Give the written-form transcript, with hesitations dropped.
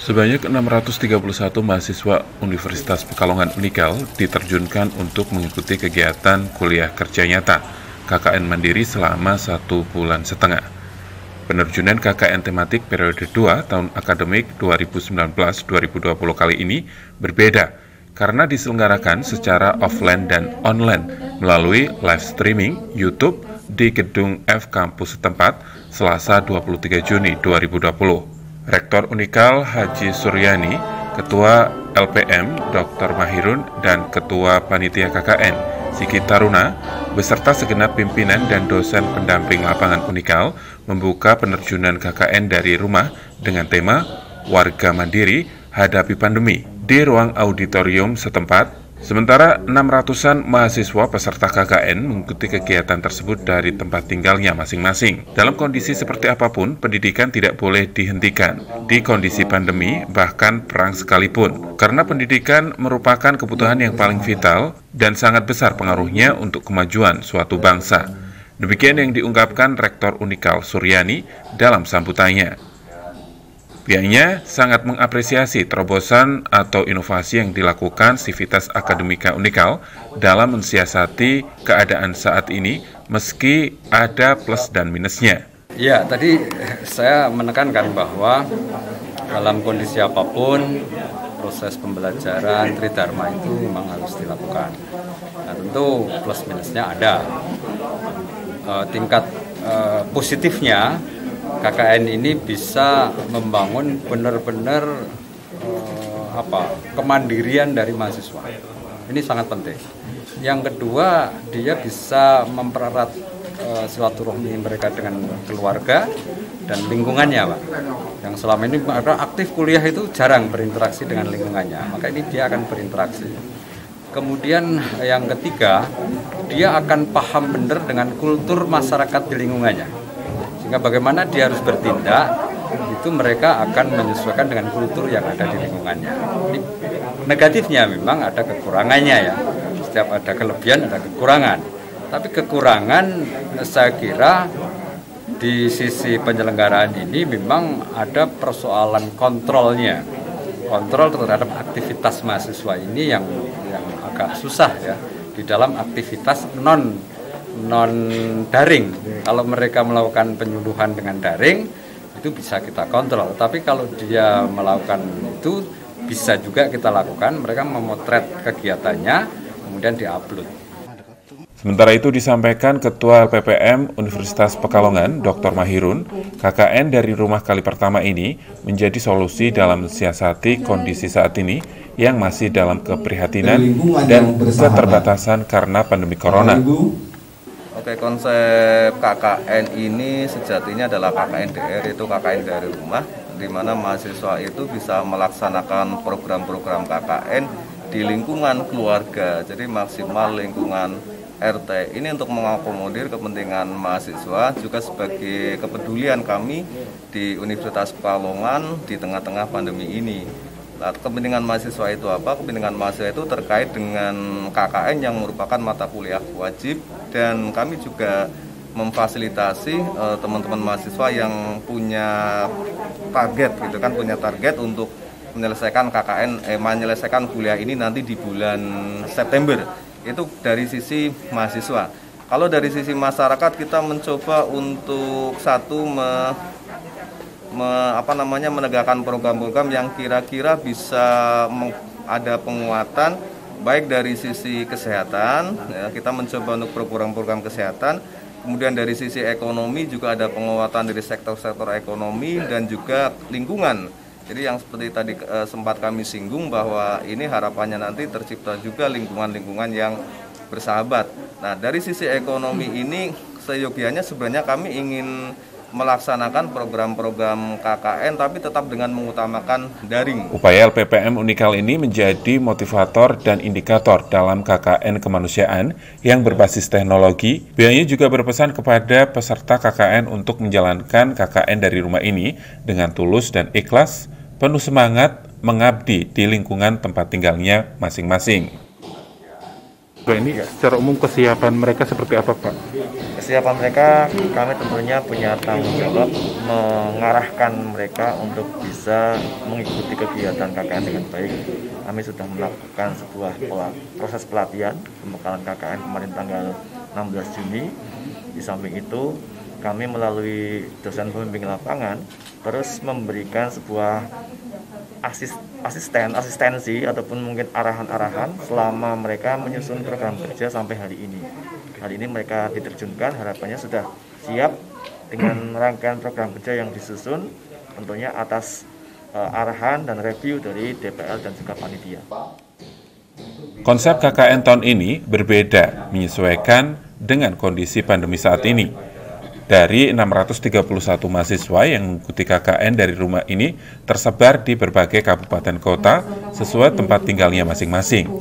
Sebanyak 631 mahasiswa Universitas Pekalongan Unikal diterjunkan untuk mengikuti kegiatan kuliah kerja nyata KKN Mandiri selama 1,5 bulan. Penerjunan KKN tematik periode 2 tahun akademik 2019-2020 kali ini berbeda karena diselenggarakan secara offline dan online melalui live streaming YouTube di gedung F kampus setempat Selasa 23 Juni 2020. Rektor Unikal Haji Suryani, Ketua LPM Dr. Mahirun, dan Ketua Panitia KKN Siki Taruna, beserta segenap pimpinan dan dosen pendamping lapangan Unikal membuka penerjunan KKN dari rumah dengan tema Warga Mandiri Hadapi Pandemi di ruang auditorium setempat. Sementara 600-an mahasiswa peserta KKN mengikuti kegiatan tersebut dari tempat tinggalnya masing-masing. Dalam kondisi seperti apapun, pendidikan tidak boleh dihentikan di kondisi pandemi, bahkan perang sekalipun. Karena pendidikan merupakan kebutuhan yang paling vital dan sangat besar pengaruhnya untuk kemajuan suatu bangsa. Demikian yang diungkapkan Rektor Unikal Suryani dalam sambutannya. Pihaknya sangat mengapresiasi terobosan atau inovasi yang dilakukan Sivitas Akademika Unikal dalam mensiasati keadaan saat ini meski ada plus dan minusnya. Ya, tadi saya menekankan bahwa dalam kondisi apapun proses pembelajaran Tridharma itu memang harus dilakukan. Nah, tentu plus minusnya ada. Tingkat positifnya KKN ini bisa membangun benar-benar kemandirian dari mahasiswa. Ini sangat penting. Yang kedua, dia bisa mempererat silaturahmi mereka dengan keluarga dan lingkungannya, Pak. Yang selama ini aktif kuliah itu jarang berinteraksi dengan lingkungannya, maka ini dia akan berinteraksi. Kemudian yang ketiga, dia akan paham benar dengan kultur masyarakat di lingkungannya. Sehingga bagaimana dia harus bertindak, itu mereka akan menyesuaikan dengan kultur yang ada di lingkungannya. Ini negatifnya memang ada kekurangannya ya. Setiap ada kelebihan ada kekurangan. Tapi kekurangan saya kira di sisi penyelenggaraan ini memang ada persoalan kontrolnya. Kontrol terhadap aktivitas mahasiswa ini yang agak susah ya di dalam aktivitas non daring. Kalau mereka melakukan penyuluhan dengan daring itu bisa kita kontrol, tapi kalau dia melakukan itu bisa juga kita lakukan, mereka memotret kegiatannya kemudian diupload. Sementara itu disampaikan Ketua LPPM Universitas Pekalongan Dr. Mahirun, KKN dari rumah kali pertama ini menjadi solusi dalam mensiasati kondisi saat ini yang masih dalam keprihatinan dan keterbatasan karena pandemi corona. Oke, konsep KKN ini sejatinya adalah KKN DR, itu KKN dari rumah, di mana mahasiswa itu bisa melaksanakan program-program KKN di lingkungan keluarga, jadi maksimal lingkungan RT. Ini untuk mengakomodir kepentingan mahasiswa, juga sebagai kepedulian kami di Universitas Pekalongan di tengah-tengah pandemi ini. Nah, kepentingan mahasiswa itu apa? Kepentingan mahasiswa itu terkait dengan KKN yang merupakan mata kuliah wajib, dan kami juga memfasilitasi teman-teman mahasiswa yang punya target gitu kan, punya target untuk menyelesaikan menyelesaikan kuliah ini nanti di bulan September. Itu dari sisi mahasiswa. Kalau dari sisi masyarakat, kita mencoba untuk menegakkan program-program yang kira-kira bisa ada penguatan baik dari sisi kesehatan, ya, kita mencoba untuk program-program kesehatan, kemudian dari sisi ekonomi juga ada penguatan dari sektor-sektor ekonomi dan juga lingkungan. Jadi yang seperti tadi sempat kami singgung bahwa ini harapannya nanti tercipta juga lingkungan-lingkungan yang bersahabat. Nah, dari sisi ekonomi ini seyogianya sebenarnya kami ingin melaksanakan program-program KKN tapi tetap dengan mengutamakan daring. Upaya LPPM Unikal ini menjadi motivator dan indikator dalam KKN kemanusiaan yang berbasis teknologi. Pihaknya juga berpesan kepada peserta KKN untuk menjalankan KKN dari rumah ini dengan tulus dan ikhlas, penuh semangat mengabdi di lingkungan tempat tinggalnya masing-masing. mahasiswa ini secara umum kesiapan mereka seperti apa, Pak? Kesiapan mereka, kami tentunya punya tanggung jawab mengarahkan mereka untuk bisa mengikuti kegiatan KKN dengan baik. Kami sudah melakukan sebuah proses pelatihan pembekalan KKN kemarin tanggal 16 Juni. Di samping itu, kami melalui dosen pembimbing lapangan terus memberikan sebuah asistensi ataupun mungkin arahan-arahan selama mereka menyusun program kerja sampai hari ini. Hari ini mereka diterjunkan, harapannya sudah siap dengan rangkaian program kerja yang disusun, tentunya atas arahan dan review dari DPL dan juga panitia. Konsep KKN tahun ini berbeda, menyesuaikan dengan kondisi pandemi saat ini. Dari 631 mahasiswa yang mengikuti KKN dari rumah ini tersebar di berbagai kabupaten kota sesuai tempat tinggalnya masing-masing.